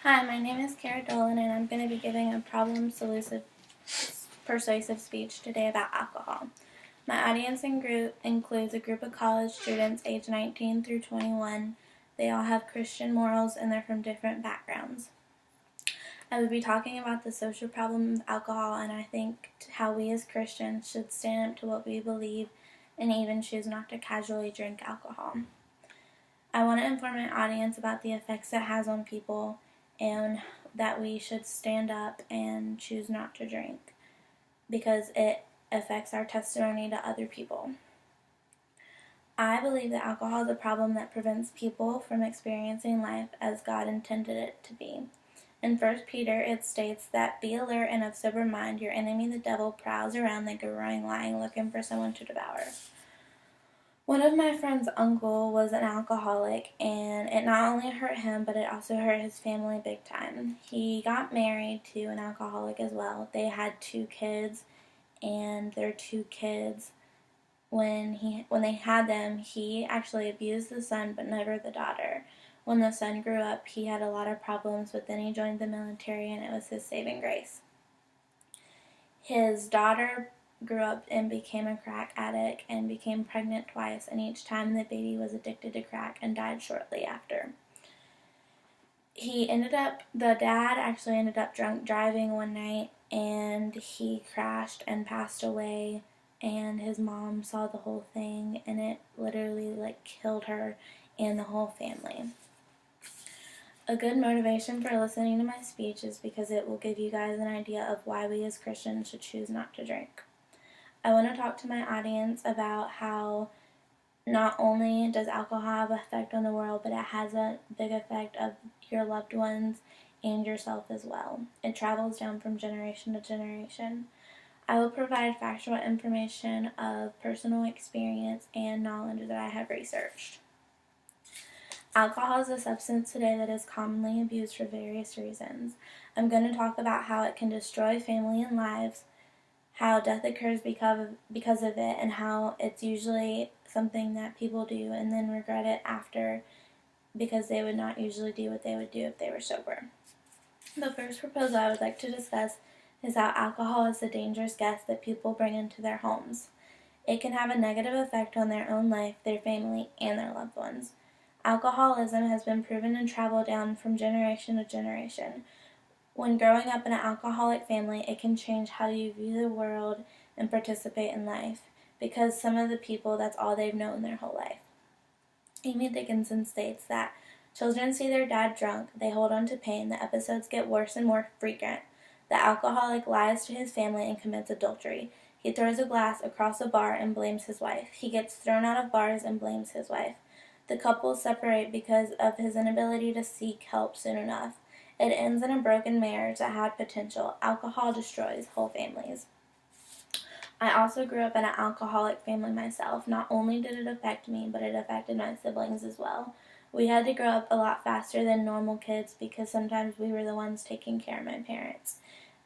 Hi, my name is Kara Dolan, and I'm going to be giving a persuasive speech today about alcohol. My audience includes a group of college students aged 19 through 21. They all have Christian morals, and they're from different backgrounds. I will be talking about the social problem of alcohol, and I think how we as Christians should stand up to what we believe and even choose not to casually drink alcohol. I want to inform my audience about the effects it has on people and that we should stand up and choose not to drink because it affects our testimony to other people. I believe that alcohol is a problem that prevents people from experiencing life as God intended it to be. In 1 Peter, it states that, "Be alert and of sober mind, your enemy the devil prowls around like a roaring lion looking for someone to devour." One of my friend's uncle was an alcoholic, and it not only hurt him, but it also hurt his family big time. He got married to an alcoholic as well. They had 2 kids, and their 2 kids, when they had them, he actually abused the son, but never the daughter. When the son grew up, he had a lot of problems, but then he joined the military, and it was his saving grace. His daughter grew up and became a crack addict and became pregnant twice, and each time the baby was addicted to crack and died shortly after. The dad actually ended up drunk driving one night, and he crashed and passed away, and his mom saw the whole thing, and it literally killed her and the whole family. A good motivation for listening to my speech is because it will give you guys an idea of why we as Christians should choose not to drink. I want to talk to my audience about how not only does alcohol have an effect on the world, but it has a big effect of your loved ones and yourself as well. It travels down from generation to generation. I will provide factual information of personal experience and knowledge that I have researched. Alcohol is a substance today that is commonly abused for various reasons. I'm going to talk about how it can destroy family and lives, how death occurs because of it, and how it's usually something that people do and then regret it after because they would not usually do what they would do if they were sober. The first proposal I would like to discuss is how alcohol is a dangerous guest that people bring into their homes. It can have a negative effect on their own life, their family, and their loved ones. Alcoholism has been proven to travel down from generation to generation. When growing up in an alcoholic family, it can change how you view the world and participate in life, because some of the people, that's all they've known their whole life. Amy Dickinson states that children see their dad drunk, they hold on to pain, the episodes get worse and more frequent. The alcoholic lies to his family and commits adultery. He throws a glass across a bar and blames his wife. He gets thrown out of bars and blames his wife. The couple separate because of his inability to seek help soon enough. It ends in a broken marriage that had potential. Alcohol destroys whole families. I also grew up in an alcoholic family myself. Not only did it affect me, but it affected my siblings as well. We had to grow up a lot faster than normal kids because sometimes we were the ones taking care of my parents.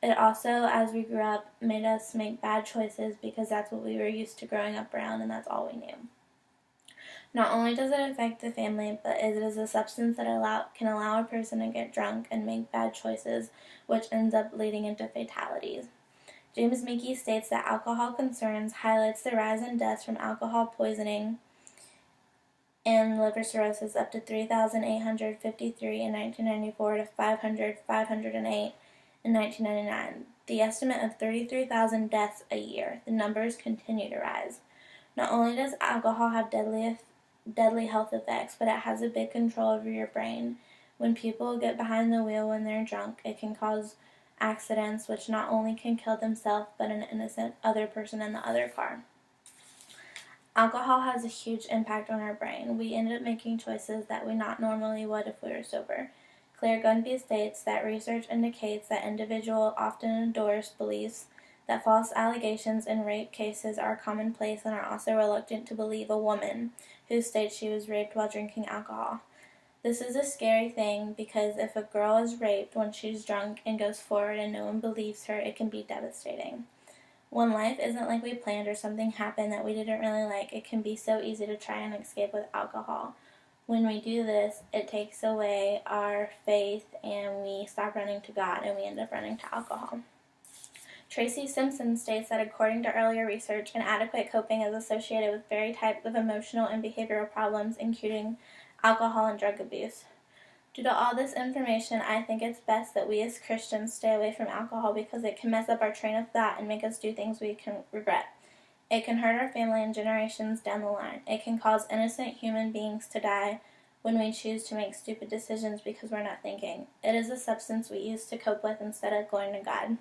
It also, as we grew up, made us make bad choices because that's what we were used to growing up around, and that's all we knew. Not only does it affect the family, but it is a substance that can allow a person to get drunk and make bad choices, which ends up leading into fatalities. James Meeke states that alcohol concerns highlights the rise in deaths from alcohol poisoning and liver cirrhosis up to 3,853 in 1994 to 508 in 1999. The estimate of 33,000 deaths a year. The numbers continue to rise. Not only does alcohol have deadly health effects, but it has a big control over your brain. When people get behind the wheel when they're drunk, it can cause accidents which not only can kill themselves but an innocent other person in the other car. Alcohol has a huge impact on our brain. We end up making choices that we not normally would if we were sober. Claire Gunby states that research indicates that individuals often endorse beliefs that false allegations in rape cases are commonplace and are also reluctant to believe a woman who states she was raped while drinking alcohol. This is a scary thing because if a girl is raped when she's drunk and goes forward and no one believes her, it can be devastating. When life isn't like we planned or something happened that we didn't really like, it can be so easy to try and escape with alcohol. When we do this, it takes away our faith and we stop running to God and we end up running to alcohol. Tracy Simpson states that according to earlier research, inadequate coping is associated with various types of emotional and behavioral problems, including alcohol and drug abuse. Due to all this information, I think it's best that we as Christians stay away from alcohol because it can mess up our train of thought and make us do things we can regret. It can hurt our family and generations down the line. It can cause innocent human beings to die when we choose to make stupid decisions because we're not thinking. It is a substance we use to cope with instead of going to God.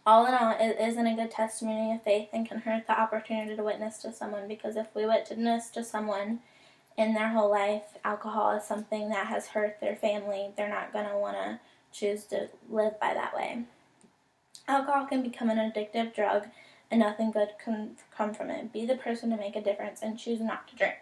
All in all, it isn't a good testimony of faith and can hurt the opportunity to witness to someone, because if we witness to someone in their whole life, alcohol is something that has hurt their family, they're not going to want to choose to live by that way. Alcohol can become an addictive drug, and nothing good can come from it. Be the person to make a difference and choose not to drink.